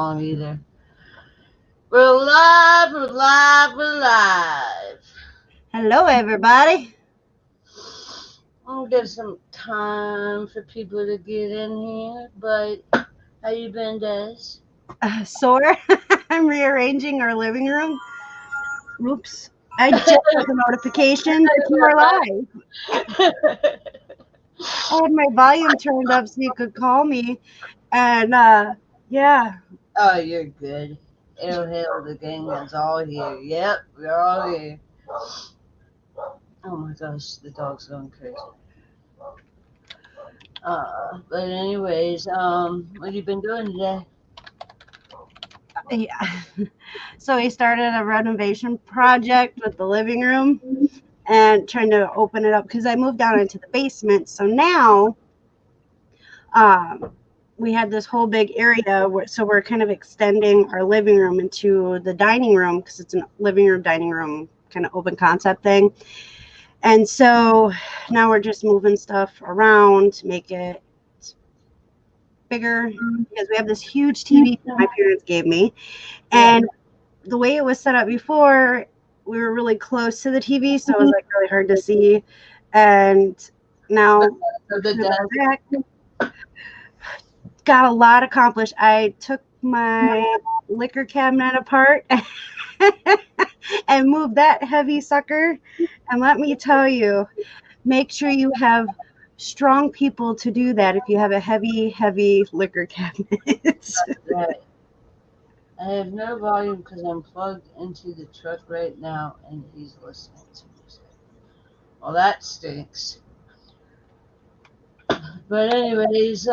Long either. We're live, we're live, we're live. Hello, everybody. I'll give some time for people to get in here, but how you been, Des? Sore. I'm rearranging our living room. Oops. I just got the notification that you are live. I had my volume turned up so you could call me. And yeah, Oh, you're good. Hail, hail, the gang is all here. Yep, we're all here. Oh my gosh, the dog's going crazy. But anyways, what have you been doing today? yeah. So we started a renovation project with the living room and trying to open it up because I moved down into the basement. So now um, we had this whole big area so we're kind of extending our living room into the dining room because it's a living room dining room kind of open concept thing. And so now we're just moving stuff around to make it bigger because we have this huge TV that my parents gave me. Yeah. And the way it was set up before, we were really close to the TV, so it was like really hard to see. And now So we're the kind of desk. back, got a lot accomplished. I took my liquor cabinet apart and moved that heavy sucker. And let me tell you, make sure you have strong people to do that if you have a heavy, heavy liquor cabinet. Right. I have no volume because I'm plugged into the truck right now and he's listening to music. Well, that stinks. But anyways,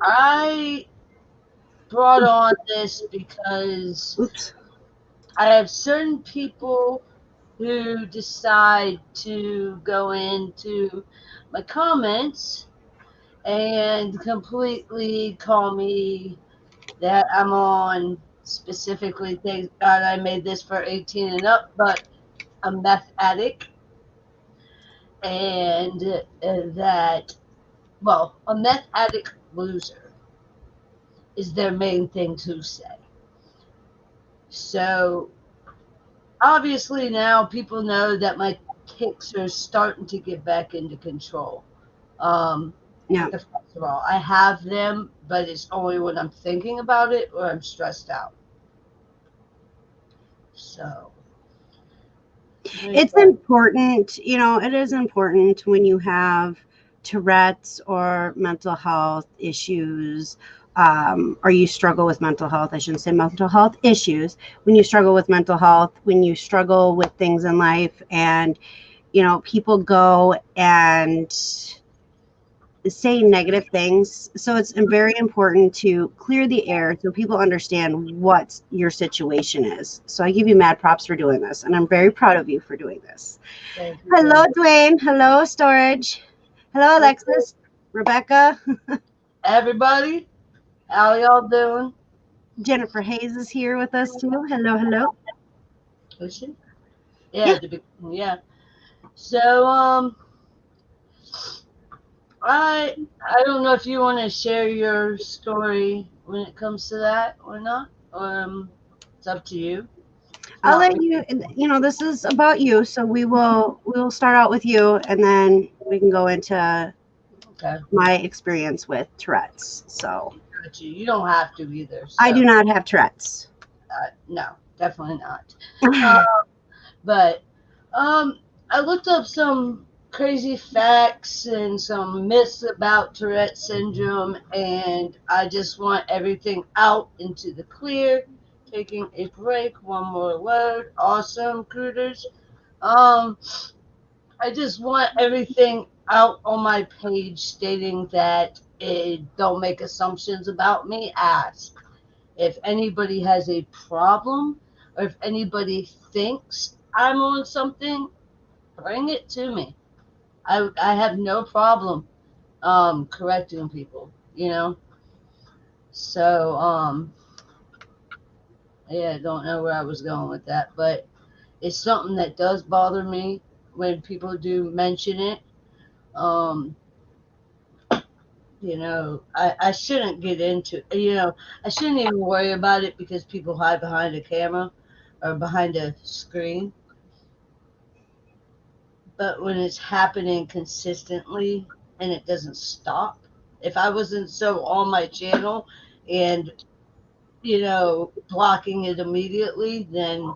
I brought on this because Oops. I have certain people who decide to go into my comments and completely call me that I'm on specifically thank God I made this for 18 and up, but a meth addict and that, well, a meth addict loser is their main thing to say. So obviously now people know that my kicks are starting to get back into control. Um, Yeah. first of all, I have them, but it's only when I'm thinking about it or I'm stressed out. So there's It's that. important, it is important when you have Tourette's or mental health issues, or you struggle with mental health. I shouldn't say mental health issues. When you struggle with mental health, when you struggle with things in life, and, people go and say negative things. So it's very important to clear the air so people understand what your situation is. So I give you mad props for doing this, and I'm very proud of you for doing this. Thank you, Hello, thank Dwayne. Hello, Storage. Hello, you. Alexis. Rebecca. Everybody, how y'all doing? Jennifer Hayes is here with us too. Hello, hello. Is she? Yeah, Yeah. at the yeah. So I don't know if you want to share your story when it comes to that or not. It's up to you. It's I'll not let me. you, this is about you. So we'll start out with you and then we can go into Okay, my experience with Tourette's. So got you. You don't have to either. I So do not have Tourette's. no, definitely not. But I looked up some crazy facts and some myths about Tourette syndrome, and I just want everything out into the clear. Taking a break, one more load. Awesome, Crooters. Um, I just want everything out on my page stating that don't make assumptions about me. Ask. If anybody has a problem or if anybody thinks I'm on something, bring it to me. I have no problem correcting people, you know? So, yeah, I don't know where I was going with that, but it's something that does bother me when people do mention it. Um, I shouldn't get into, I shouldn't even worry about it because people hide behind a camera or behind a screen. But when it's happening consistently and it doesn't stop, if I wasn't so on my channel and, blocking it immediately, then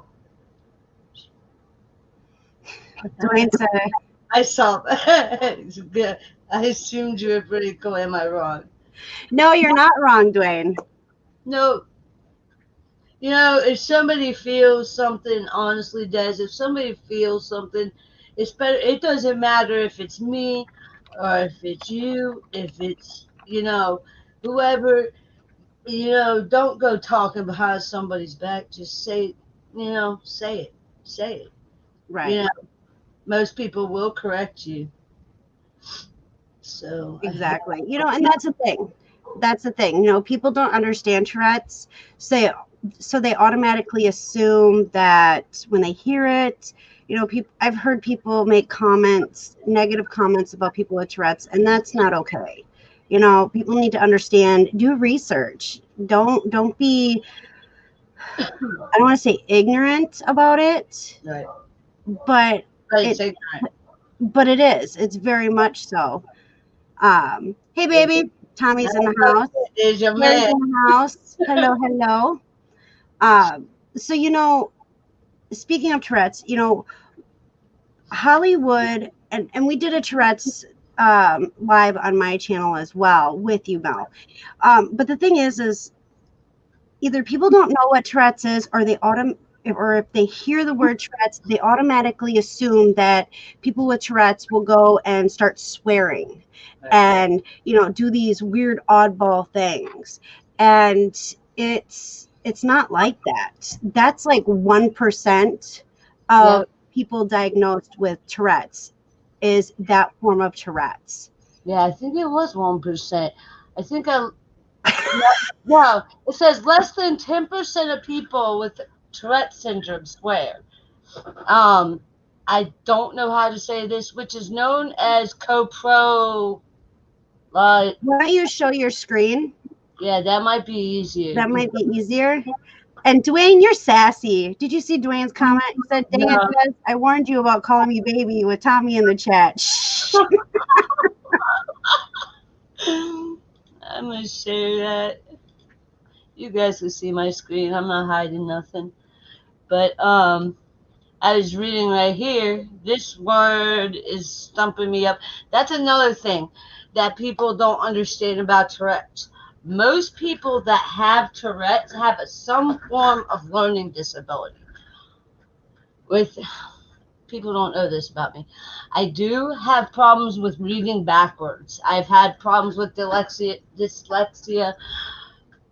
Dwayne said, I saw that. It's good. I assumed you were pretty cool. Am I wrong? no, you're not wrong, Dwayne. No, if somebody feels something, honestly, Des, if somebody feels something, it's better. It doesn't matter if it's me or if it's you, if it's, whoever, don't go talking behind somebody's back. Just say, say it. Say it. You Right. know, most people will correct you. So, Exactly. And that's the thing. That's the thing. People don't understand Tourette's. So they automatically assume that when they hear it, people I've heard people make comments, negative comments about people with Tourette's, and that's not okay. People need to understand, do research. Don't be, I don't want to say ignorant about it, right. but But it's it ignorant. but it is. It's very much so. Hey baby, Tommy's in the house. Is your Gary's man. in the house. Hello, hello. So speaking of Tourette's, Hollywood, and we did a Tourette's live on my channel as well with you, Mel. But the thing is either people don't know what Tourette's is, or if they hear the word Tourette's, they automatically assume that people with Tourette's will go and start swearing and do these weird oddball things. And it's not like that. That's like 1% Yep. of people diagnosed with Tourette's is that form of Tourette's. Yeah, I think it was 1%. I think no, it says less than 10% of people with Tourette syndrome swear. Um, I don't know how to say this, which is known as copro. Like, Why don't you show your screen? yeah, that might be easier. That might be easier. And Dwayne, you're sassy. Did you see Dwayne's comment? He said, "Dang it, No, Des, I warned you about calling me baby with Tommy in the chat." Shh. I'm gonna share that. You guys can see my screen. I'm not hiding nothing. But I was reading right here. This word is stumping me up. That's another thing that people don't understand about Tourette's. Most people that have Tourette's have some form of learning disability. With people don't know this about me. I do have problems with reading backwards. I've had problems with dyslexia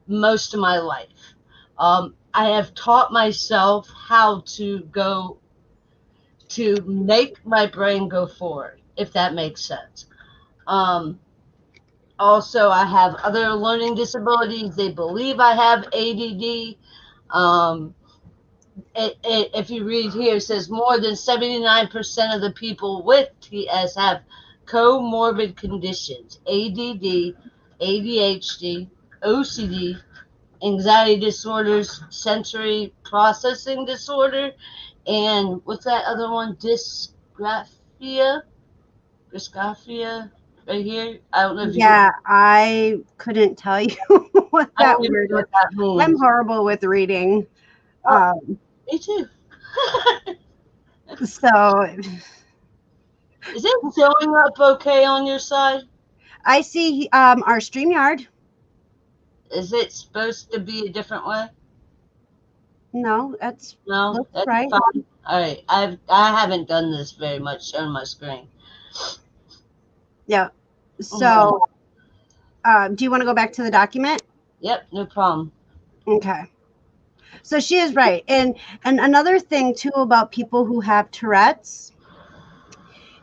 most of my life. I have taught myself how to make my brain go forward, if that makes sense. Um, Also, I have other learning disabilities. They believe I have ADD. Um, if you read here, it says more than 79% of the people with TS have comorbid conditions: ADD, ADHD, OCD, anxiety disorders, sensory processing disorder, and what's that other one? Dysgraphia, right here. I don't know if you can. Yeah, I couldn't tell you what I that don't even word know is. what that I'm means. horrible with reading. Oh, Um, me too. so Is it showing up okay on your side? I see our StreamYard. Is it supposed to be a different way? No, that's No, looks that's right. fine. All right, I haven't done this very much on my screen. Yeah. Mhm. So, do you want to go back to the document? Yep, no problem. Okay. So she is right. And another thing too about people who have Tourette's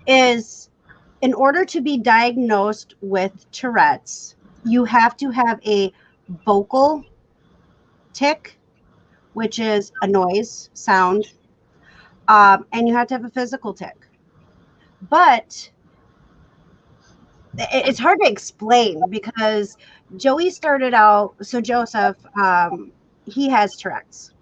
is in order to be diagnosed with Tourette's, you have to have a vocal tic, which is a noise sound, and you have to have a physical tic. But it's hard to explain because Joey started out, so Joseph, he has Tourette's.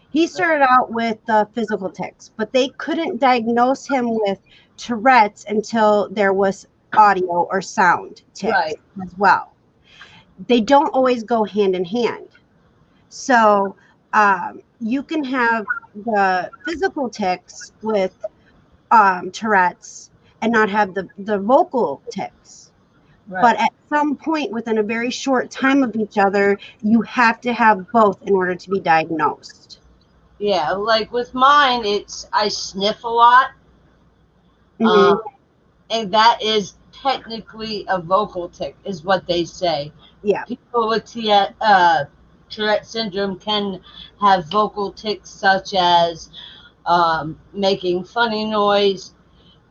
He started out with the physical tics, but they couldn't diagnose him with Tourette's until there was audio or sound tics Right. as well. They don't always go hand in hand. So you can have the physical tics with Tourette's and not have the vocal tics. Right. But at some point within a very short time of each other, you have to have both in order to be diagnosed. Yeah, like with mine, it's I sniff a lot, Hmm. um, and that is technically a vocal tic, is what they say. Yeah, People with Tourette syndrome can have vocal tics such as making funny noise.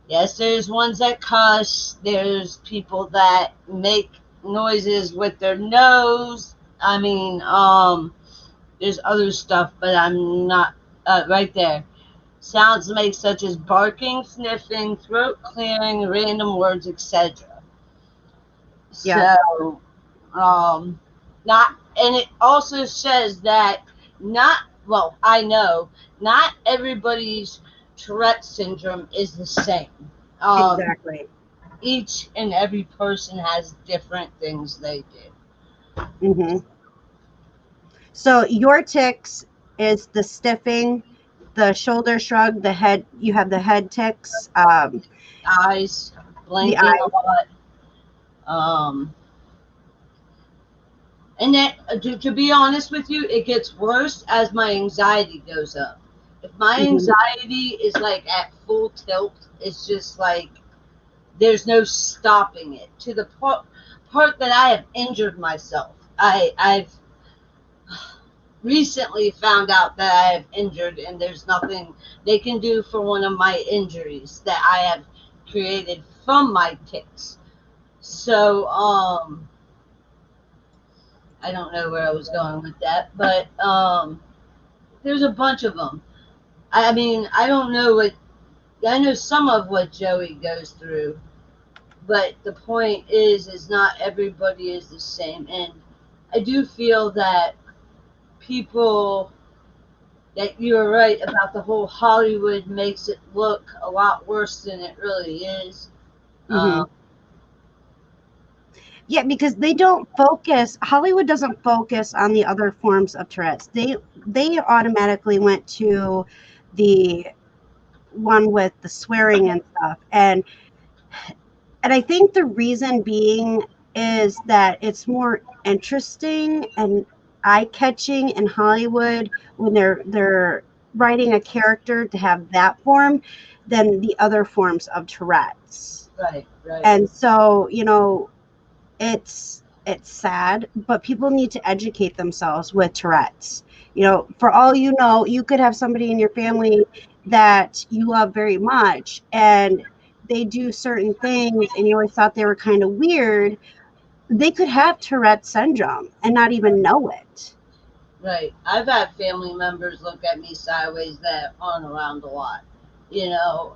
Yes, there's ones that cuss. There's people that make noises with their nose. I mean, there's other stuff, but I'm not right there. Sounds make such as barking, sniffing, throat clearing, random words, etc. yeah, So, um, not, and it also says that not, well, I know not everybody's Tourette syndrome is the same. Um, exactly. each and every person has different things they do. Hmm. So your tics is the stiffing, the shoulder shrug, the head. You have the head tics, Eyes, the blinking a eye. lot. Um, and then, to be honest with you, it gets worse as my anxiety goes up. If my Hmm. anxiety is like at full tilt, it's just like there's no stopping it. To the part that I have injured myself. I've recently found out that I have injured, and there's nothing they can do for one of my injuries that I have created from my ticks. So, I don't know where I was going with that, but there's a bunch of them. I mean, I don't know what I know some of what Joey goes through, but the point is not everybody is the same, and I do feel that people that you're right about the whole Hollywood makes it look a lot worse than it really is. Hmm. Um, Yeah, because they don't focus. Hollywood doesn't focus on the other forms of Tourette's. They automatically went to the one with the swearing and stuff, and I think the reason being is that it's more interesting and eye-catching in Hollywood when they're writing a character to have that form than the other forms of Tourette's. right, right, And so, it's sad, but people need to educate themselves with Tourette's. For all you know, you could have somebody in your family that you love very much, and they do certain things, and you always thought they were kind of weird. They could have Tourette's syndrome and not even know it. right. I've had family members look at me sideways that aren't around a lot. You know,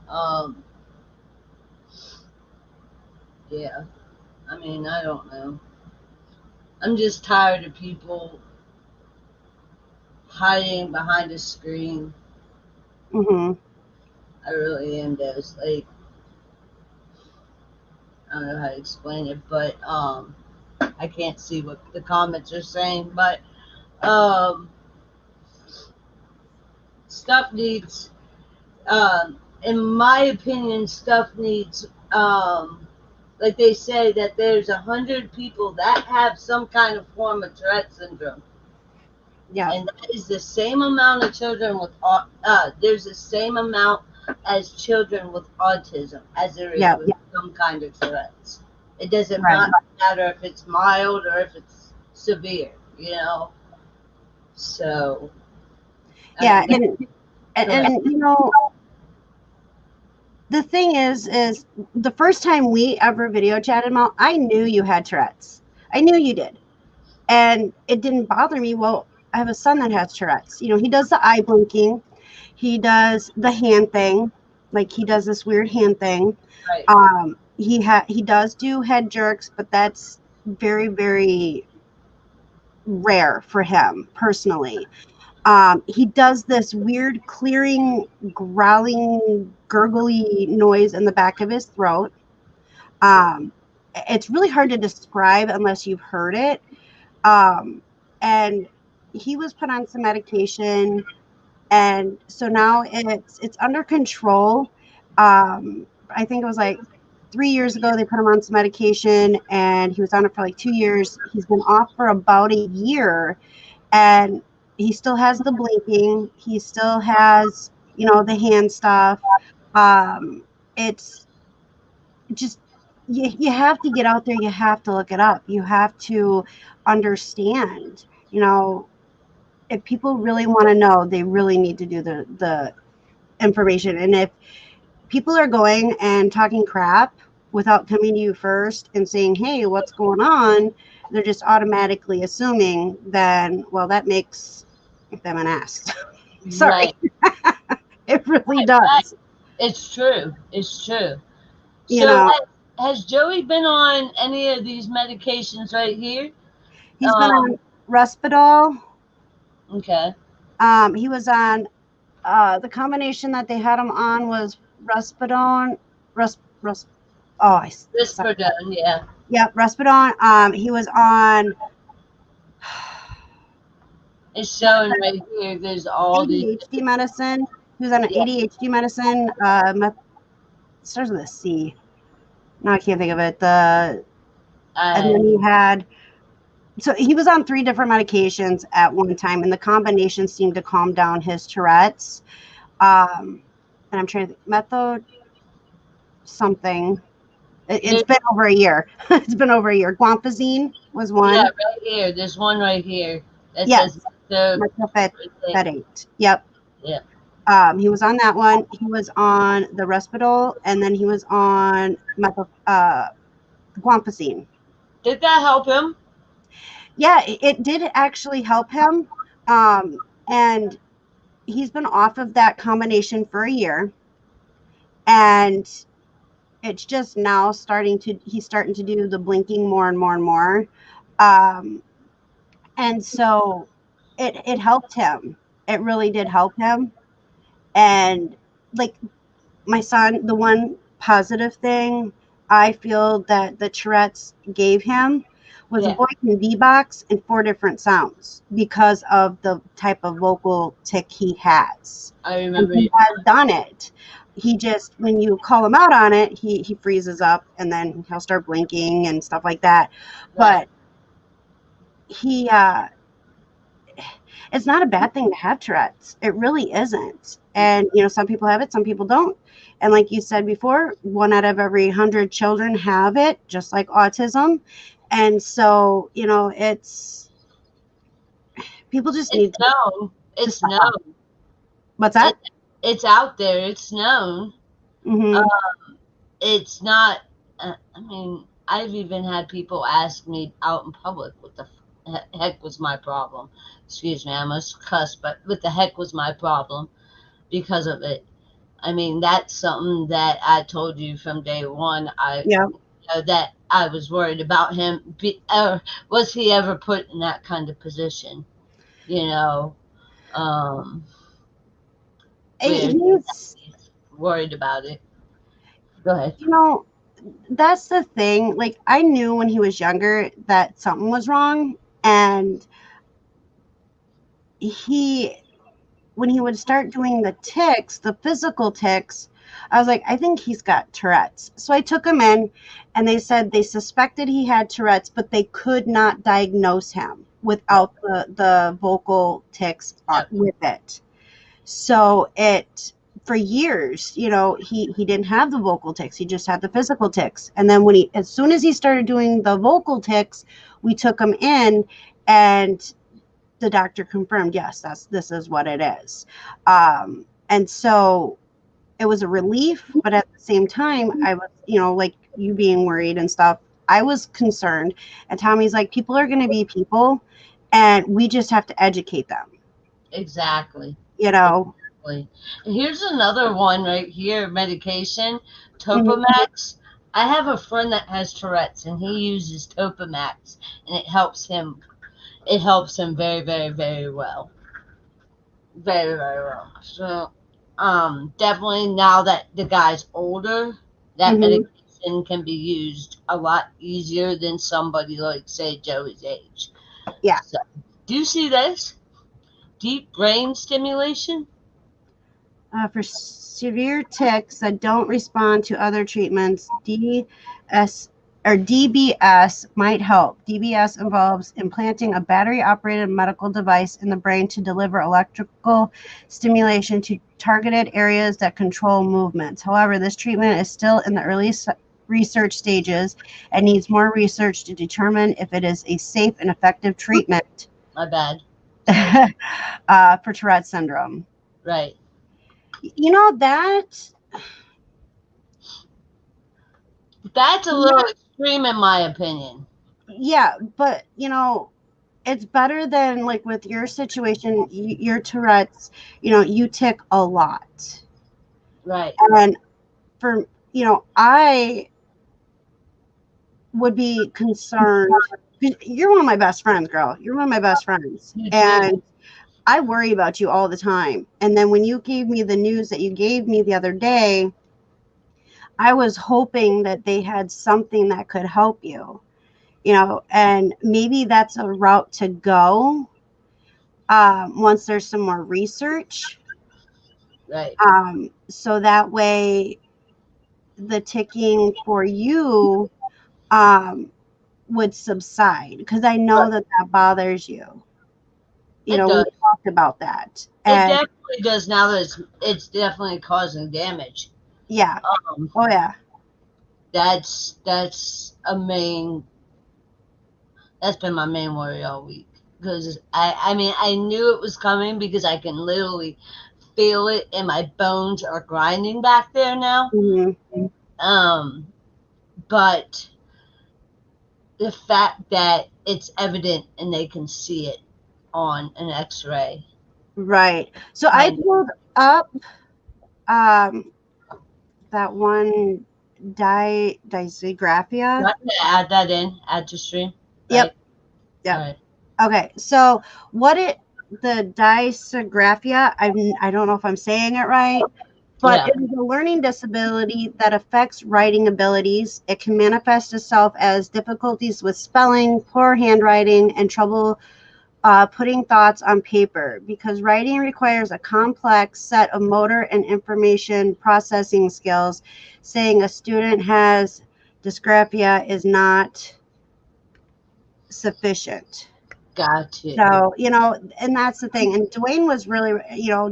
yeah. I mean, I don't know. I'm just tired of people hiding behind a screen. Hmm. I really am. Those like I don't know how to explain it, but I can't see what the comments are saying, but um, stuff needs, in my opinion, stuff needs, like they say that there's 100 people that have some kind of form of Tourette syndrome, Yeah, and that is the same amount of children with there's the same amount as children with autism as there is yeah, with some kind of Tourette's. It doesn't right. matter if it's mild or if it's severe, you know. So I Yeah, mean, and, go ahead. and the thing is the first time we ever video chatted, Mal, I knew you had Tourette's. I knew you did. And it didn't bother me. Well, I have a son that has Tourette's. He does the eye blinking, he does the hand thing, like he does this weird hand thing. Right, He does do head jerks, but that's very, very rare for him personally. He does this weird clearing, growling, gurgly noise in the back of his throat. Um, it's really hard to describe unless you've heard it. And he was put on some medication, and so now it's under control. I think it was like 3 years ago they put him on some medication, and he was on it for like 2 years. He's been off for about a year, and he still has the blinking. He still has, the hand stuff. It's just, you have to get out there. You have to look it up. You have to understand, if people really want to know, they really need to do the information. And if people are going and talking crap without coming to you first and saying, hey, what's going on, they're just automatically assuming, then, well, that makes them an ass. Sorry. Right. It really Right. does. It's true. It's true. You So know, has Joey been on any of these medications right here? he's been Um, on Risperdal. okay. He was on, the combination that they had him on was Risperdal. Rus, Rus, oh, sorry. Risperdal, yeah. Yep, Risperdal. He was on It's showing right here. There's all these. ADHD medicine. He was on an Yeah. ADHD medicine. Starts with a C. Now I can't think of it. And then Uh, so he was on 3 different medications at one time, and the combination seemed to calm down his Tourette's. And I'm trying to think, method something. It's there's, been over a year. It's been over a year. Guampazine was yeah, one. right here. There's one right here that says Yes, the. methylphenidate. Yep. Yeah. He was on that one. He was on the Risperdal, and then he was on guampazine. Did that help him? Yeah, it did actually help him. And he's been off of that combination for a year, and it's just now he's starting to do the blinking more and more and more. Um, and so it helped him. It really did help him. And like my son, the one positive thing I feel that the Tourette's gave him was a Yeah. boy can beatbox in 4 different sounds because of the type of vocal tick he has. I And remember he you. has done it. He just, when you call him out on it, he freezes up, and then he'll start blinking and stuff like that. Right. But he, it's not a bad thing to have Tourette's. It really isn't. And, some people have it, some people don't. And like you said before, 1 out of every 100 children have it, just like autism. And so, people just It's need known. to It's step up. known. What's It, that? it's out there. It's known. Mm-hmm. It's not. I mean, I've even had people ask me out in public what the heck was my problem. Excuse me, I must cuss, but what the heck was my problem because of it? I mean, that's something that I told you from day one. Yeah. That I was worried about him. Was he ever put in that kind of position? You know, um, where He's, he's worried about it. Go ahead. you know, that's the thing. Like, I knew when he was younger that something was wrong. And he, when he would start doing the ticks, the physical ticks, I was like, I think he's got Tourette's. So I took him in, and they said they suspected he had Tourette's, but they could not diagnose him without the vocal ticks Yep. with it. So for years, he didn't have the vocal ticks. He just had the physical ticks. And then as soon as he started doing the vocal ticks, we took him in, and the doctor confirmed, yes, this is what it is. And so it was a relief, but at the same time, I was, like you being worried and stuff, I was concerned. And Tommy's like, people are going to be people, and we just have to educate them, Exactly. you know. Exactly. And here's another one right here. Medication, Mhm. Topamax. I have a friend that has Tourette's, and he uses Topamax, and it helps him. It helps him very, very, very well. Very, very well. So, definitely now that the guy's older, that Hmm. medication can be used a lot easier than somebody like, say, Joey's age. Yeah. So, do you see this? Deep brain stimulation? For severe tics that don't respond to other treatments, DS or DBS might help. DBS involves implanting a battery-operated medical device in the brain to deliver electrical stimulation to targeted areas that control movements. However, this treatment is still in the early research stages and needs more research to determine if it is a safe and effective treatment My bad. Sorry. for Tourette syndrome. Right. You know that. That's a little extreme, in my opinion. Yeah, but it's better than like with your situation, your Tourette's, you tick a lot. Right. And for, I would be concerned. 'Cause you're one of my best friends, girl. You're one of my best friends. You too. And I worry about you all the time. And then when you gave me the news that you gave me the other day, I was hoping that they had something that could help you, and maybe that's a route to go once there's some more research. Right. So that way the ticking for you um, would subside because I know But that bothers you. it We does. talked about that. It And definitely does now that it's definitely causing damage. yeah, Um, oh, yeah, that's a main. That's been my main worry all week because I mean I knew it was coming because I can literally feel it and my bones are grinding back there now. mhm, Um, but the fact that it's evident and they can see it on an X-ray, right. So I kind of. pulled up um, that one Do digraphia. I have to add that in, add to stream, Yep, right? All yep. right. Okay, so what it the dysgraphia, I don't know if I'm saying it right, but Yeah. it is a learning disability that affects writing abilities. It can manifest itself as difficulties with spelling, poor handwriting, and trouble putting thoughts on paper because writing requires a complex set of motor and information processing skills. Saying a student has dysgraphia is not sufficient. Got you. So, and that's the thing. And Dwayne was really,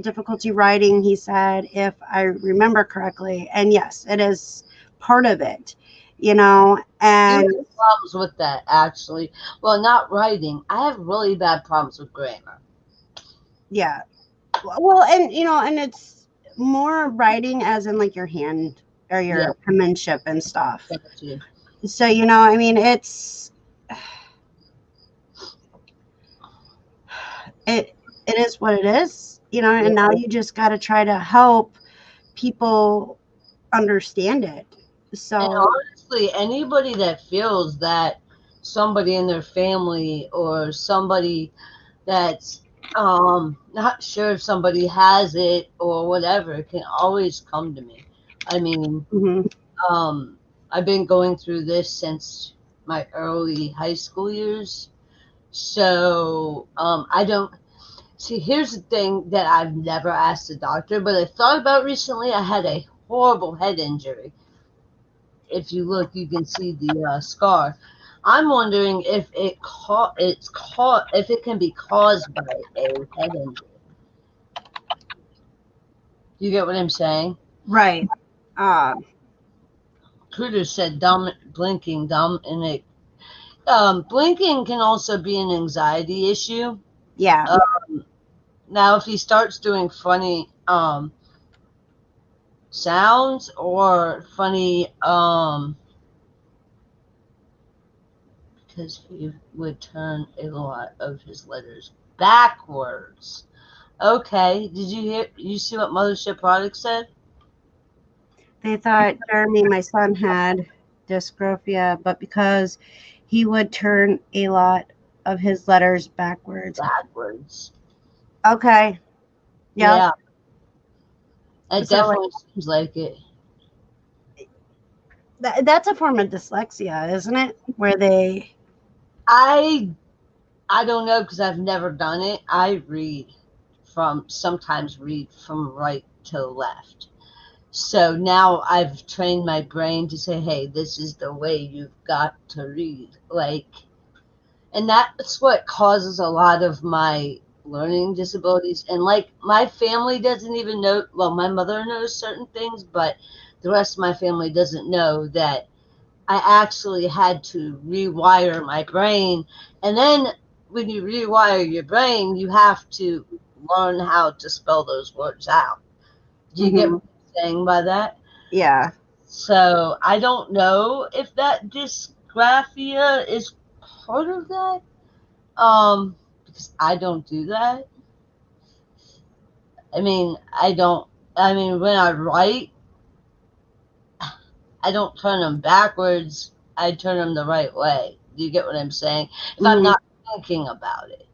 difficulty writing, he said, if I remember correctly. And yes, it is part of it, You and have problems with that, actually. Well, not writing. I have really bad problems with grammar. yeah. Well, and, and it's more writing as in like your hand or Yeah, your penmanship and stuff. got you. So, I mean, it, it is what it is, Yeah. and now you just got to try to help people understand it. And So, honestly, anybody that feels that somebody in their family or somebody that's not sure if somebody has it or whatever can always come to me. I mean, mhm. um, I've been going through this since my early high school years. So I don't see. Here's the thing that I've never asked the doctor, but I thought about recently. I had a horrible head injury. If you look, you can see the scar. I'm wondering if if it can be caused by a head injury. You get what I'm saying? Right. Um, Cruder said blinking, and it blinking can also be an anxiety issue. yeah. Um, Now, if he starts doing funny sounds or funny because he would turn a lot of his letters backwards. Okay, did you hear? You see what Mothership Product said? They thought Jeremy, my son, had. dysgraphia, but because he would turn a lot of his letters backwards. Backwards. Okay. Yep. Yeah, it So like definitely seems like it. that's a form of dyslexia, isn't it? Where they I I don't know because I've never done it. I sometimes read from right to left. So now I've trained my brain to say, hey, this is the way you've got to read. And that's what causes a lot of my learning disabilities. And like my family doesn't even know, well, my mother knows certain things, but the rest of my family doesn't know that I actually had to rewire my brain. And then when you rewire your brain, you have to learn how to spell those words out. Do you get hmm what I'm saying by that? yeah. So I don't know if that dysgraphia is part of that. Because I don't do that. I mean, I don't. I mean, when I write, I don't turn them backwards. I turn them the right way. Do you get what I'm saying? If I'm hmm not thinking about it.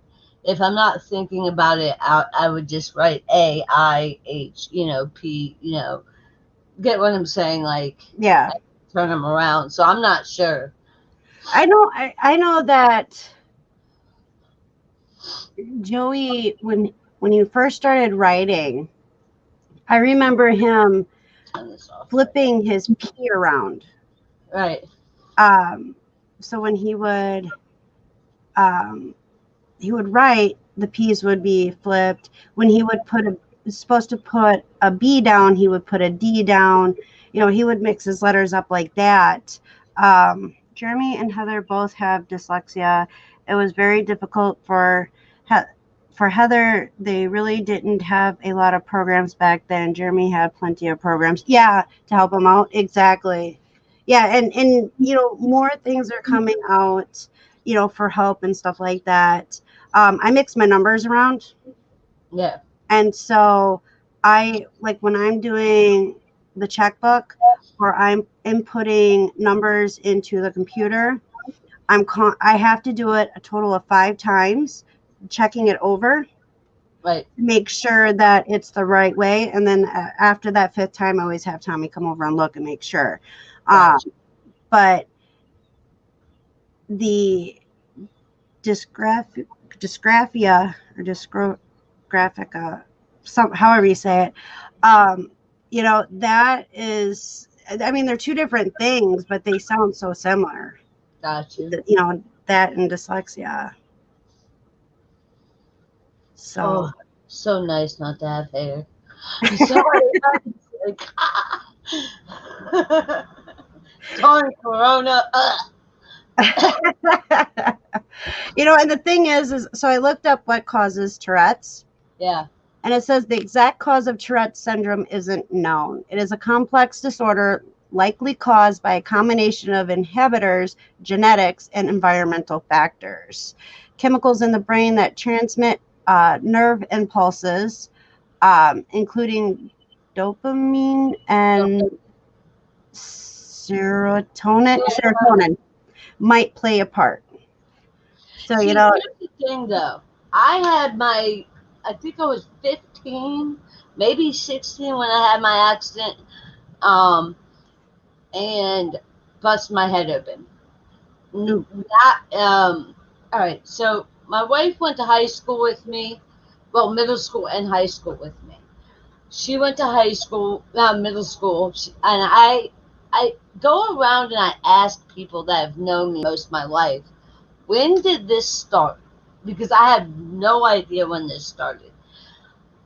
If I'm not thinking about it out, I would just write A-I-H, P, get what I'm saying? Like, Yeah. I turn them around. So I'm not sure. I know that Joey, when you first started writing, I remember him Turn this off right now. flipping his P around. Right, Um, so when um, he would write, the P's would be flipped. When he would supposed to put a B down, he would put a D down. He would mix his letters up like that. Jeremy and Heather both have dyslexia. It was very difficult for Heather. They really didn't have a lot of programs back then. Jeremy had plenty of programs. Yeah, to help him out. Exactly. Yeah, and more things are coming out, for help and stuff like that. I mix my numbers around. yeah, And so I like when I'm doing the checkbook or I'm inputting numbers into the computer, I have to do it a total of 5 times, checking it over to right, make sure that it's the right way. And then after that fifth time, I always have Tommy come over and look and make sure. Um, gotcha. but the dysgraphia or dysgraphica, however you say it, um, that is, I mean, they're two different things, but they sound so similar. Gotcha. That and dyslexia. Oh, So, so nice not to have hair. Sorry, like, Tony Corona. and the thing is so I looked up what causes Tourette's. Yeah, And it says the exact cause of Tourette's syndrome isn't known. It is a complex disorder likely caused by a combination of inhibitors, genetics, and environmental factors. Chemicals in the brain that transmit nerve impulses, including dopamine and serotonin might play a part. So, see, here's the thing though. I think I was 15, maybe 16 when I had my accident, um, and bust my head open. ooh, All right, so my wife went to high school with me, well, middle school and high school with me. She went to high school, middle school, and I go around and I ask people that have known me most of my life, when did this start? Because I have no idea when this started.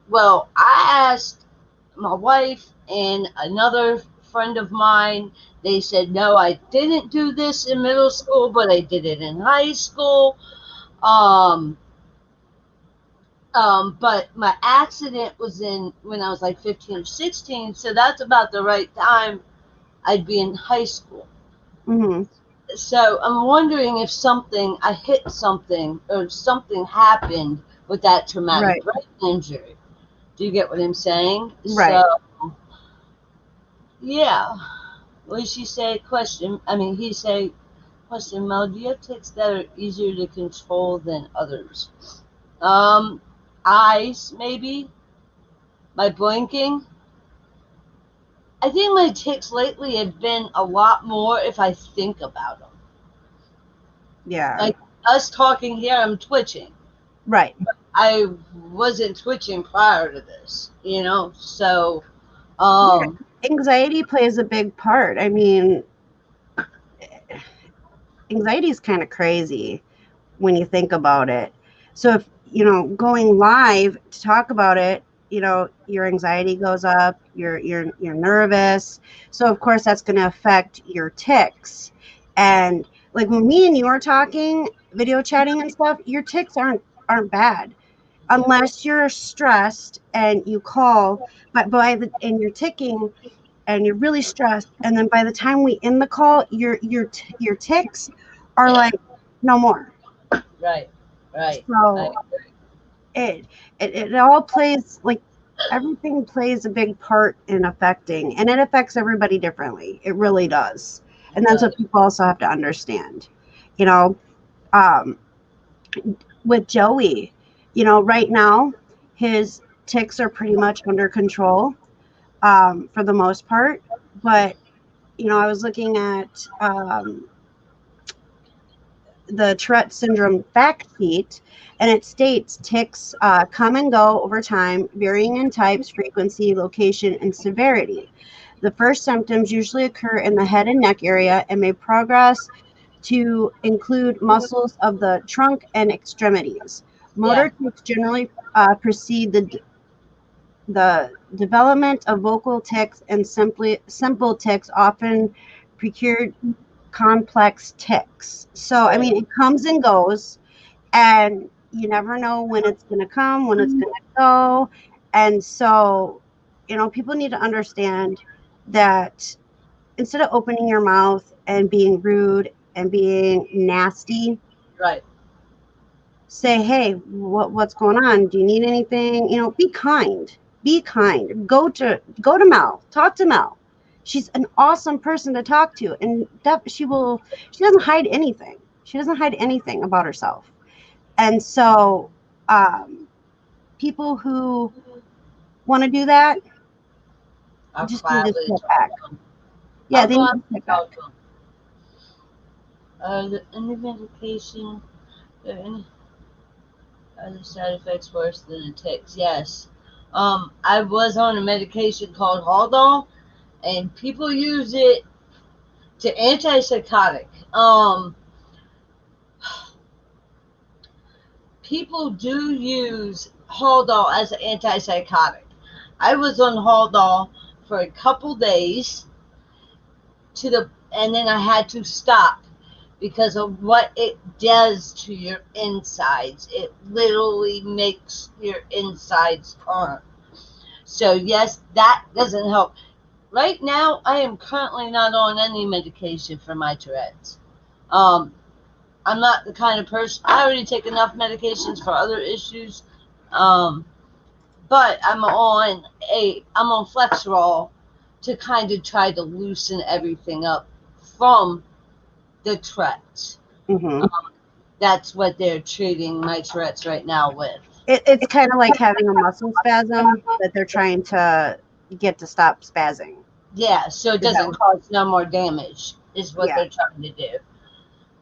Well, I asked my wife and another friend of mine. They said, no, I didn't do this in middle school, but I did it in high school. Um, but my accident was in when I was like 15 or 16, so that's about the right time I'd be in high school. mm-hmm, So I'm wondering if I hit something or something happened with that traumatic right, brain injury. Do you get what I'm saying? So right. yeah, what did she say? Question. I mean, he say, question, Mel, do you have tics that are easier to control than others? Um, eyes, maybe. My blinking. I think my tics lately have been a lot more if I think about them. Yeah. Like us talking here, I'm twitching. Right. I wasn't twitching prior to this, you know? So, Yeah. um, Anxiety plays a big part. I mean, anxiety is kind of crazy when you think about it. So if, going live to talk about it, your anxiety goes up, you're nervous. So of course that's going to affect your tics. And like when me and you are talking, video chatting and stuff, your tics aren't bad unless you're stressed and you call, but and you're ticking and you're really stressed, and then by the time we end the call, your tics are like no more. right, right. I, So it it all plays, like, everything plays a big part in affecting, and it affects everybody differently. It really does, and that's what people also have to understand. You know, um, with Joey, right now his ticks are pretty much under control, for the most part, but I was looking at the Tourette syndrome fact sheet, and it states tics come and go over time, varying in types, frequency, location, and severity. The first symptoms usually occur in the head and neck area and may progress to include muscles of the trunk and extremities. yeah, Motor tics generally precede the development of vocal tics, and simple tics often precede complex ticks. So, I right. mean, it comes and goes, and you never know when it's going to come, when it's going to go. And so, people need to understand that instead of opening your mouth and being rude and being nasty, Right. say, hey, what's going on? Do you need anything? Be kind. Be kind. Go to Mel. Talk to Mel. She's an awesome person to talk to, and she doesn't hide anything. She doesn't hide anything about herself. And so, um, people who want to do that I'll just need to gladly step talk back. to him. Yeah, I'll they need gladly to step talk back. to him. Any medication, any other side effects worse than the tics? Yes. I was on a medication called Haldol, and people use it to antipsychotic. People do use Haldol as an antipsychotic. I was on Haldol for a couple days and then I had to stop because of what it does to your insides. It literally makes your insides turn. So yes, that doesn't help. Right now, I am currently not on any medication for my Tourette's. Um, I'm not the kind of person. I already take enough medications for other issues, um, but I'm on Flexerol to kind of try to loosen everything up from the Tourette's. Hmm. That's what they're treating my Tourette's right now with. It's kind of like having a muscle spasm that they're trying to get to stop spazzing. Yeah, so it Is that doesn't what? cause no more damage, is what Yeah. they're trying to do.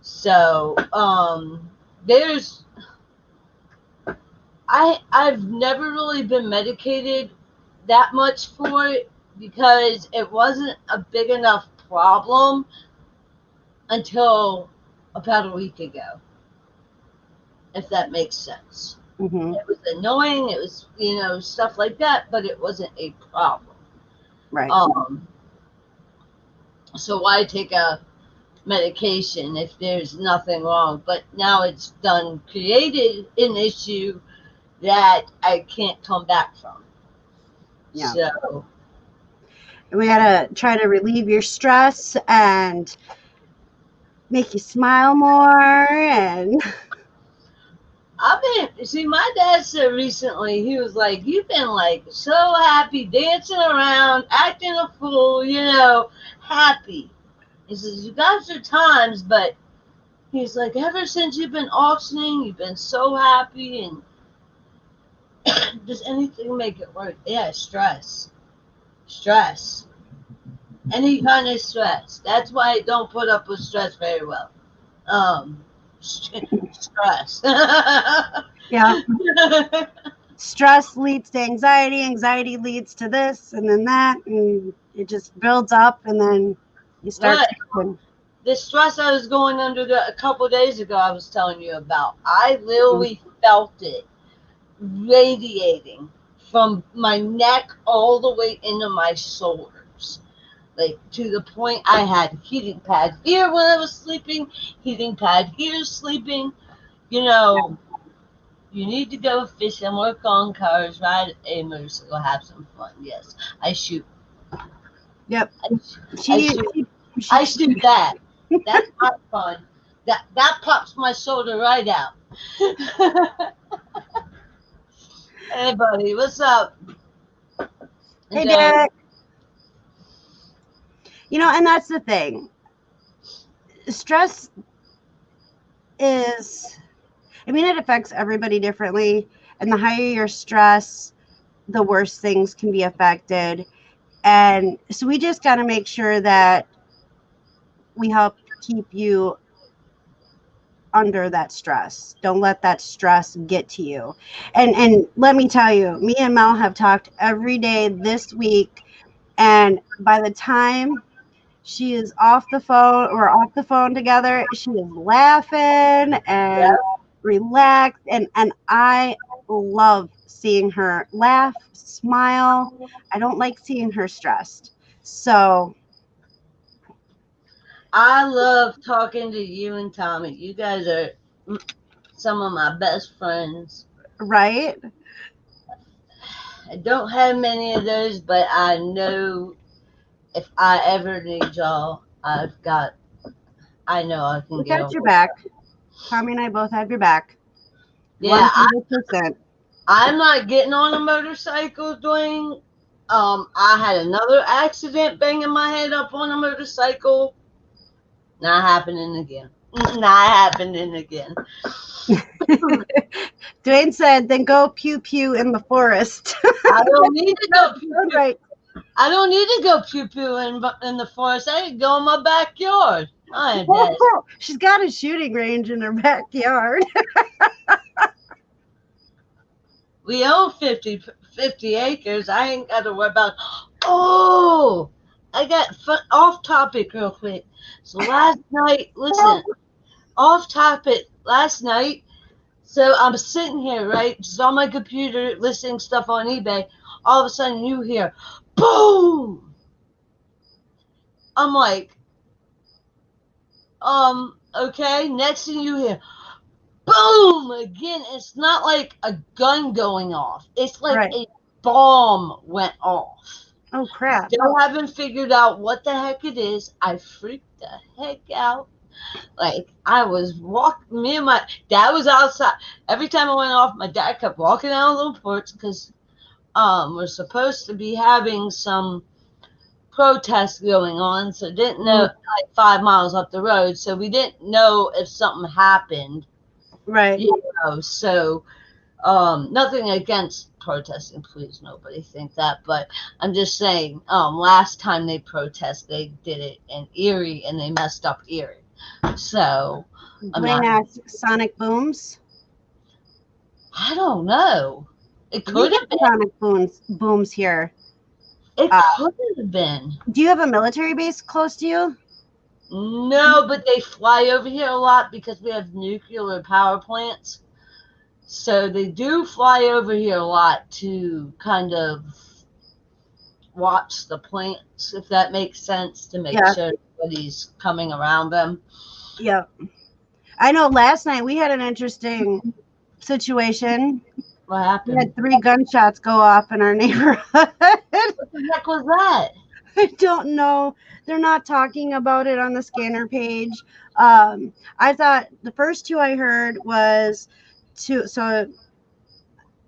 So, there's I've never really been medicated that much for it because it wasn't a big enough problem until about a week ago, if that makes sense. Hmm. It was annoying, it was, stuff like that, but it wasn't a problem. Right. Um, so why take a medication if there's nothing wrong? But now it's done created an issue that I can't come back from. Yeah. So And we gotta try to relieve your stress and make you smile more. And See, my dad said recently, he was like, you've been like so happy, dancing around, acting a fool, happy. He says, you got your times, but he's like, ever since you've been auctioning, you've been so happy, and does anything make it work? Yeah, stress. Stress. Any kind of stress. That's why I don't put up with stress very well. Um, stress. Yeah. Stress leads to anxiety. Anxiety leads to this and then that. And it just builds up and then you start Right. talking. The stress I was going under a couple of days ago, I was telling you about, I literally felt it radiating from my neck all the way into my shoulders. Like to the point I had heating pad here when I was sleeping, heating pad here sleeping. You know, you need to go fish and work on cars, ride a motorcycle, have some fun. Yes, I shoot. Yep. I, I She, shoot. she, I she, shoot that. That's not fun. That pops my shoulder right out. Hey, buddy, what's up? hey, Joe. Derek. And that's the thing. Stress it affects everybody differently. And the higher your stress, the worse things can be affected. And so we just got to make sure that we help keep you under that stress. Don't let that stress get to you. And let me tell you, me and Mel have talked every day this week. And by the time she is off the phone, we're off the phone together, she is laughing and relaxed. And I love seeing her laugh, smile. I don't like seeing her stressed. So, I love talking to you and Tommy. You guys are some of my best friends. right? I don't have many of those, but I know if I ever need y'all, I know I can We get got a your hold. back. Tommy and I both have your back. Yeah, 100%. I'm not getting on a motorcycle doing. I had another accident banging my head up on a motorcycle. Not happening again. Not happening again. Dwayne said, then go pew pew in the forest. I don't need to go pew pew. Right. I don't need to go pew pew in the forest. I can go in my backyard. I am dead. She's got a shooting range in her backyard. We own 50 acres. I ain't got to worry about. Oh, I got off topic real quick. So last night, listen, off topic. Last night, so I'm sitting here, right, just on my computer, listing stuff on eBay. All of a sudden, you hear, boom. I'm like, okay. Next thing you hear, boom again. It's not like a gun going off. It's like Right. a bomb went off. Oh, crap. Still haven't figured out what the heck it is. I freaked the heck out. Like I was walking, me and my dad was outside. Every time I went off, my dad kept walking out on the porch because we're supposed to be having some protests going on. So didn't know like 5 miles up the road. So we didn't know if something happened. Right. So nothing against protesting, please nobody think that, but I'm just saying, last time they protest they did it in Erie and they messed up Erie. So Dwayne asked sonic booms. I don't know. It We could get have been. sonic booms here. It could have been. Do you have a military base close to you? No, but they fly over here a lot because we have nuclear power plants. So they do fly over here a lot to kind of watch the plants, if that makes sense, to make sure nobody's coming around them. Yeah. I know last night we had an interesting situation. What happened? We had 3 gunshots go off in our neighborhood. What the heck was that? I don't know. They're not talking about it on the scanner page. I thought the first 2 I heard was two. So I'm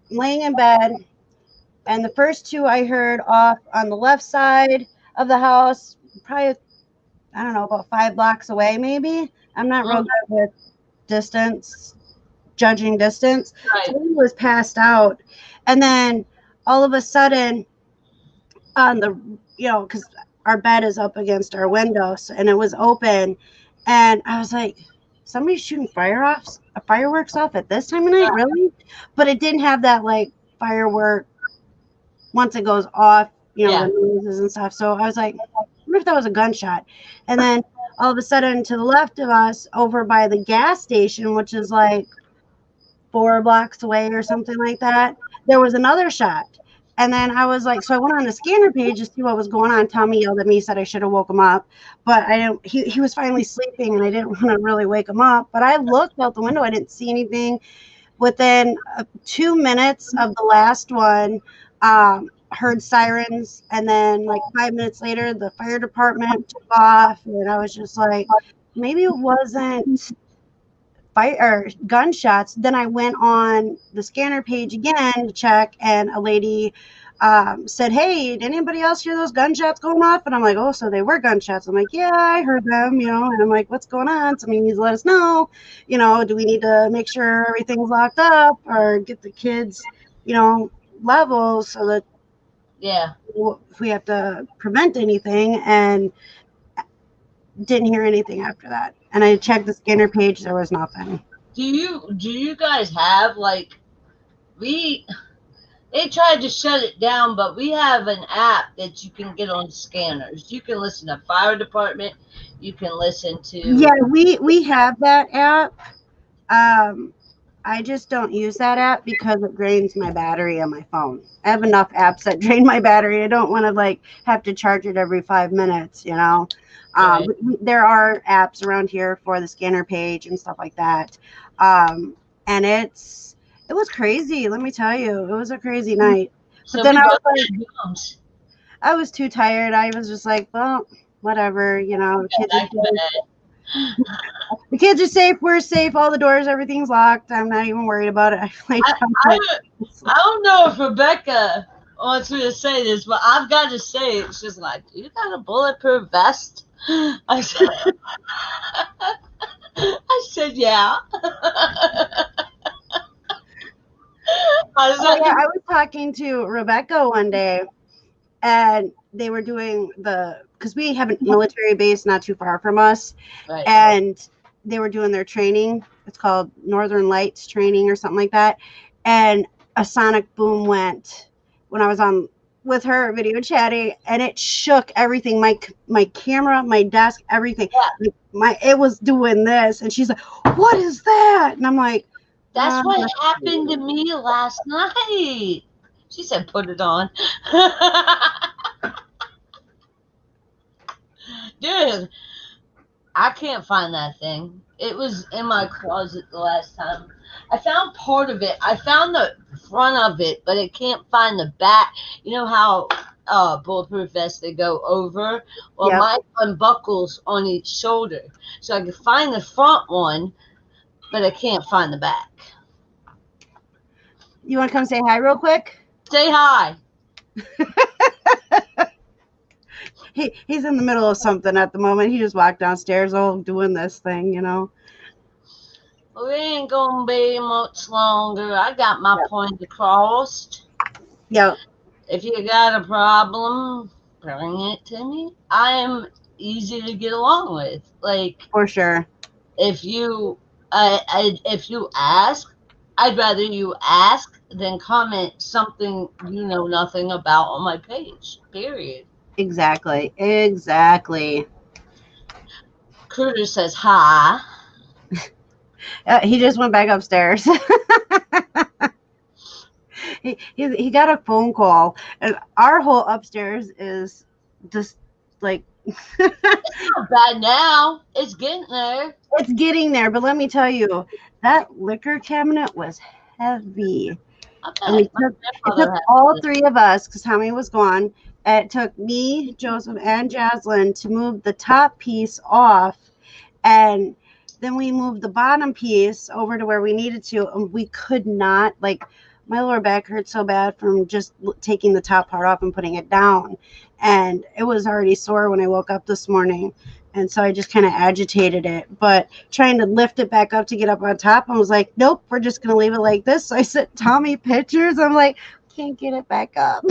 laying in bed, and the first two I heard off on the left side of the house, probably, I don't know, about 5 blocks away, maybe. I'm not real Mm, good with distance, judging distance. right. So he was passed out. And then all of a sudden, on the, because our bed is up against our windows and it was open. And I was like, somebody's shooting fireworks off at this time of night, really? But it didn't have that like firework once it goes off, the Yeah. noises and stuff. So I was like, I wonder if that was a gunshot. And then all of a sudden, to the left of us, over by the gas station, which is like 4 blocks away or something like that, there was another shot. And then I was like, so I went on the scanner page to see what was going on. Tommy yelled at me, said I should have woke him up, but I didn't. He was finally sleeping, and I didn't want to really wake him up. But I looked out the window, I didn't see anything. Within 2 minutes of the last one, heard sirens, and then like 5 minutes later, the fire department took off, and I was just like, maybe it wasn't fire or gunshots. Then I went on the scanner page again to check, and a lady said, "Hey, did anybody else hear those gunshots going off?" And I'm like, "Oh, so they were gunshots." I'm like, "Yeah, I heard them, And I'm like, "What's going on? Somebody needs to let us know. Do we need to make sure everything's locked up or get the kids, levels so that Yeah. if we have to prevent anything?" And didn't hear anything after that. And I checked the scanner page, there was nothing. Do you guys have like we they tried to shut it down, but we have an app that you can get on scanners. You can listen to fire department. You can listen Yeah, to we have that app. Um, I just don't use that app because it drains my battery on my phone. I have enough apps that drain my battery. I don't want to like have to charge it every 5 minutes. right. There are apps around here for the scanner page and stuff like that. And it was crazy. Let me tell you, it was a crazy night. But So then we I was both like, had Zooms. I was too tired. I was just like, well, whatever. Kids are Back to safe. bed. The kids are safe. We're safe. All the doors, everything's locked. I'm not even worried about it. I lay I, down like, I I don't know if Rebecca wants me to say this, but I've got to say it. She's like, "You got a bulletproof vest?" I said, "I said, yeah." I oh yeah, said, I was talking to Rebecca one day, and they were doing because we have a military base not too far from us, right. and they were doing their training. It's called Northern Lights training or something like that. And a sonic boom went when I was on with her video chatting, and it shook everything. My camera, my desk, everything. Yeah, It was doing this, and she's like, "What is that?" And I'm like, that's what happened to me last night. She said, "Put it on." Dude, I can't find that thing. It was in my closet the last time. I found part of it. I found the front of it, but I can't find the back. You know how bulletproof vests they go over? Well, Yep. mine unbuckles on each shoulder, so I can find the front one, but I can't find the back. You want to come say hi real quick? Say hi. He's in the middle of something at the moment. He just walked downstairs, all doing this thing. We ain't gonna be much longer. I got my point across. Yep. If you got a problem, bring it to me. I am easy to get along with. Like For sure. if you, if you ask, I'd rather you ask than comment something you know nothing about on my page. Period. Exactly. Critter says hi. He just went back upstairs. he got a phone call, and our whole upstairs is just like Not bad now. It's getting there. it's getting there. But let me tell you, that liquor cabinet was heavy. I And bet my it took grandmother all had three of us, because Tommy was gone. It took me, Joseph, and Jaslyn to move the top piece off, and Then we moved the bottom piece over to where we needed to, and we could not, like, my lower back hurt so bad from just taking the top part off and putting it down. And it was already sore when I woke up this morning. And so I just kind of agitated it. But trying to lift it back up to get up on top, I was like, nope, we're just going to leave it like this. So I sent Tommy pictures. I'm like, can't get it back up.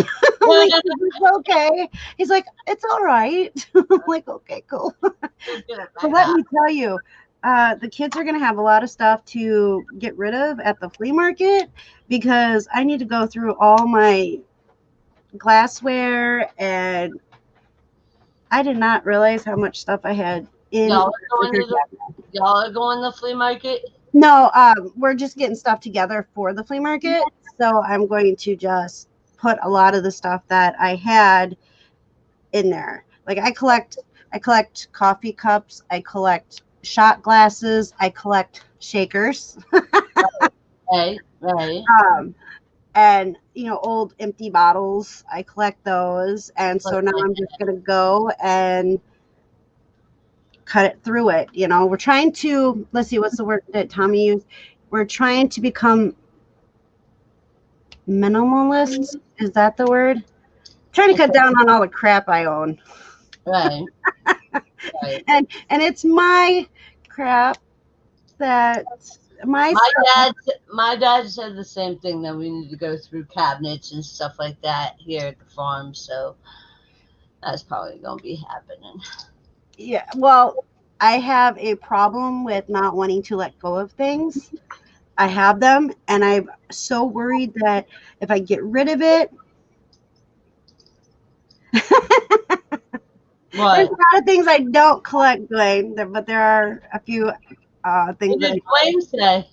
I'm like, it's okay. He's like, it's all right. I'm like, okay, cool. So let me tell you, the kids are going to have a lot of stuff to get rid of at the flea market because I need to go through all my glassware, and I did not realize how much stuff I had in. Y'all are going to the flea market? No, we're just getting stuff together for the flea market. So I'm going to just put a lot of the stuff that I had in there. Like I collect coffee cups, I collect shot glasses, I collect shakers. Right. And old empty bottles, I collect those. And so now I'm just gonna go and cut it through it. We're trying to, let's see, what's the word that Tommy used? We're trying to become minimalists. Is that the word? Trying to cut down on all the crap I own. Right. And it's my crap that my dad said the same thing, that we need to go through cabinets and stuff like that here at the farm. So that's probably going to be happening. Yeah, well, I have a problem with not wanting to let go of things. I have them, and I'm so worried that if I get rid of it, there's a lot of things I don't collect, Dwayne, but there are a few things that Dwayne say?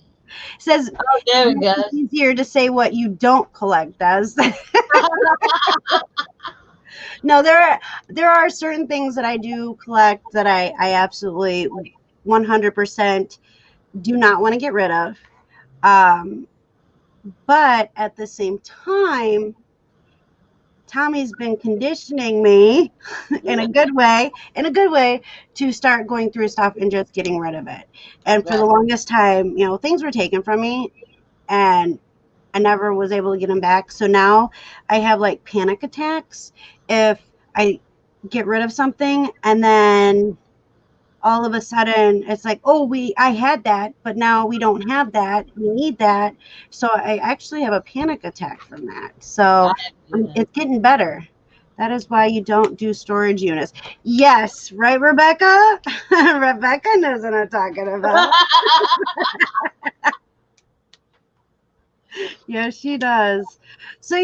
Says, oh, there we go. It's easier to say what you don't collect does. No, there are certain things that I do collect that I absolutely 100% do not want to get rid of. But at the same time, Tommy's been conditioning me in a good way to start going through stuff and just getting rid of it. And for the longest time, things were taken from me and I never was able to get them back. So now I have like panic attacks if I get rid of something and then all of a sudden it's like, oh, I had that, but now we don't have that. We need that. So I actually have a panic attack from that. So it's getting better. That is why you don't do storage units. Yes, right, Rebecca? Rebecca knows what I'm talking about. Yes, she does. So,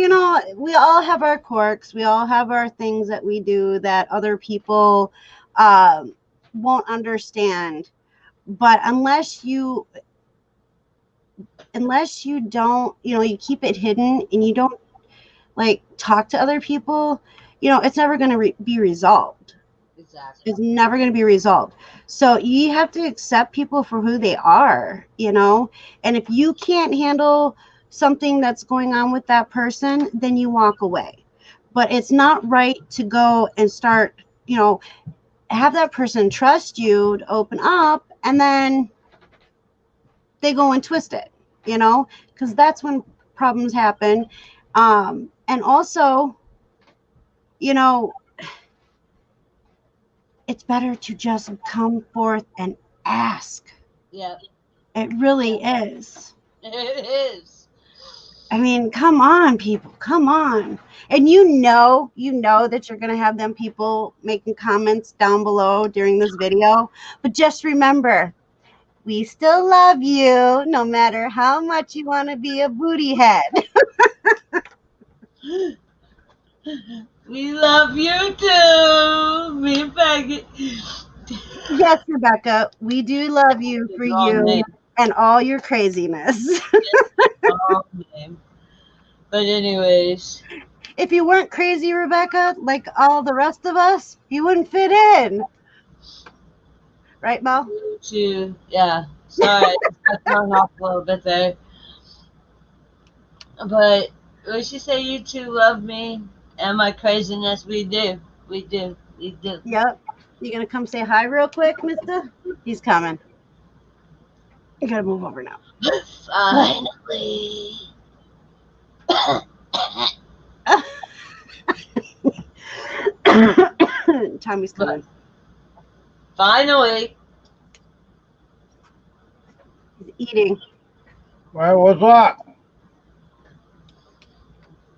we all have our quirks. We all have our things that we do that other people won't understand. But unless you don't, you keep it hidden and you don't like talk to other people, it's never going to be resolved. Exactly. It's never going to be resolved. So you have to accept people for who they are, and if you can't handle something that's going on with that person, then you walk away. But it's not right to go and start, have that person trust you to open up and then they go and twist it, because that's when problems happen. And also, it's better to just come forth and ask. Yeah. It really is. It is. I mean, come on, people. Come on. And you know that you're going to have them people making comments down below during this video. But just remember, we still love you no matter how much you want to be a booty head. We love you too, me and Peggy. Yes, Rebecca, we do love you for you and all your craziness. But anyways, if you weren't crazy, Rebecca, like all the rest of us, you wouldn't fit in. Right, Mel? Yeah. Sorry, I just got thrown off a little bit there. But would you say you two love me and my craziness? We do. We do. We do. Yep. You gonna come say hi real quick, mister? He's coming. You gotta move over now. Finally. Tommy's But coming. finally, He's eating. Well, what's up?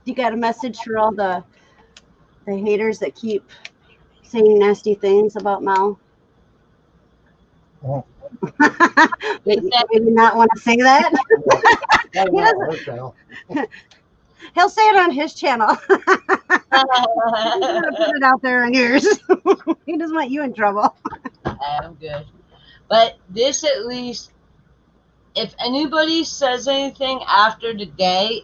You got a message for all the haters that keep saying nasty things about Mel? Oh, Maybe not want to say that. I He doesn't- know, her channel. He'll say it on his channel. He's gonna put it out there on yours. He doesn't want you in trouble. I'm good. But this at least, if anybody says anything after today,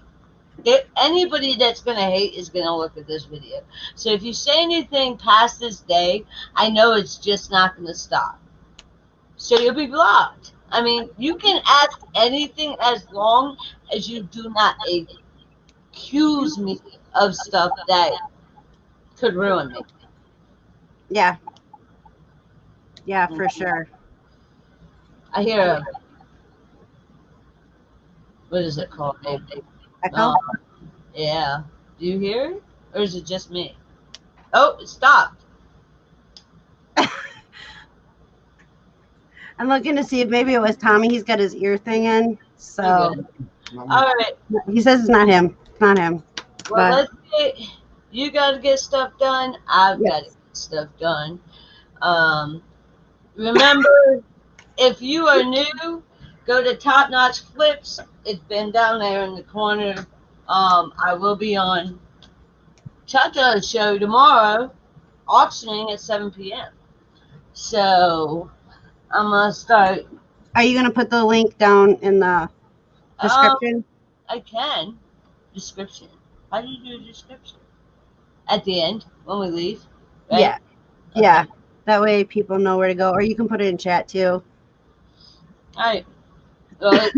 if anybody that's going to hate is going to look at this video. So if you say anything past this day, I know it's just not going to stop. So you'll be blocked. I mean, you can ask anything as long as you do not accuse me of stuff that could ruin me. Yeah. Yeah, for sure. I hear a, what is it called? Echo? Yeah. Do you hear it? Or is it just me? Oh, it stopped. I'm looking to see if maybe it was Tommy. He's got his ear thing in. So Okay. All right. he says it's not him. It's not him. Well, But let's get, you got to get stuff done. I've Yes. got to get stuff done. Remember, if you are new, go to Top Notch Flips. It's been down there in the corner. I will be on Chacha's show tomorrow, auctioning at 7 p.m. So I'm gonna start. are you going to put the link down in the description? I can description. How do you do a description? At the end when we leave. Right? Yeah. Yeah. That way people know where to go. Or you can put it in chat too. All right. Well, that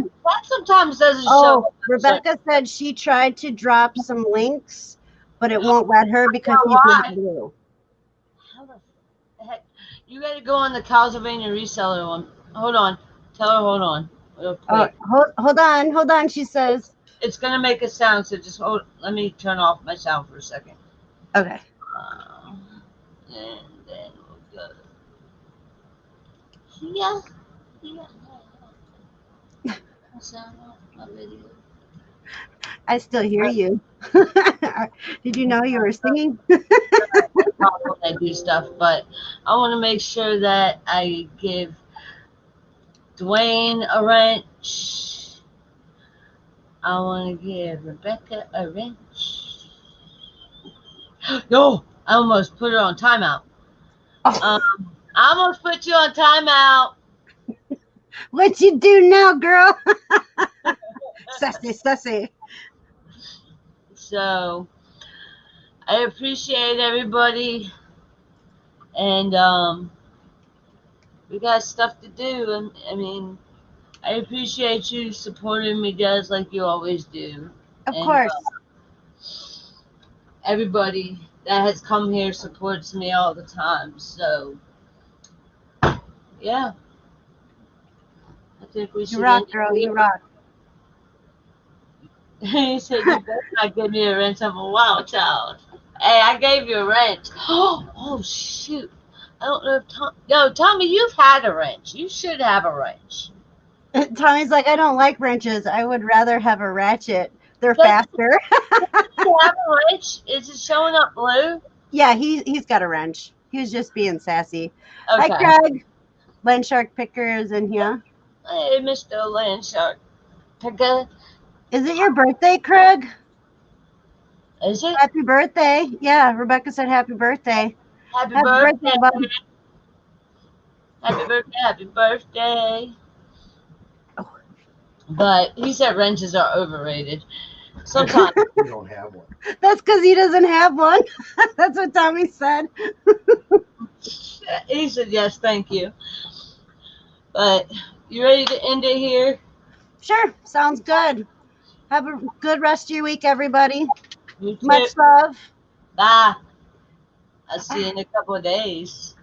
sometimes doesn't Oh, show. Rebecca said she tried to drop some links, but it won't let her because know he's why. not blue. How the heck? You got to go on the Calsylvania reseller one. Hold on. Tell her hold on. Real Oh, quick. hold on. She says, It's gonna make a sound, so just hold. Let me turn off my sound for a second. okay. And then we'll go. Yeah. Sound off my video. I still hear you. Did you know you were singing? Probably when I do stuff, but I want to make sure that I give Dwayne a wrench. I want to give Rebecca a wrench. No, I almost put her on timeout. I almost put you on timeout. What you do now, girl? Sassy. So I appreciate everybody, and we got stuff to do. And I mean, I appreciate you supporting me, guys, like you always do. Of And course. everybody that has come here supports me all the time. So yeah, I think we should. You rock, girl. You rock. He said, "You better not give me a wrench. I'm a wild child." Hey, I gave you a wrench. Oh shoot! I don't know if No, Tommy, you've had a wrench. You should have a wrench. Tommy's like, I don't like wrenches. I would rather have a ratchet. They're Does faster. you have a wrench? Is it showing up blue? Yeah, he's got a wrench. He was just being sassy. Okay. Hi, Craig. Land Shark Picker is in here. Hey, Mr. Landshark. Picker. Is it your birthday, Craig? Is it? Happy birthday. Yeah, Rebecca said happy birthday. Happy Happy birthday. birthday, bud. Happy birthday. Happy birthday. Oh. But he said wrenches are overrated. Sometimes. We don't have one. That's because he doesn't have one. That's what Tommy said. He said yes, thank you. But you ready to end it here? Sure, sounds good. Have a good rest of your week, everybody. You too. Much love. Bye. I'll see you in a couple of days.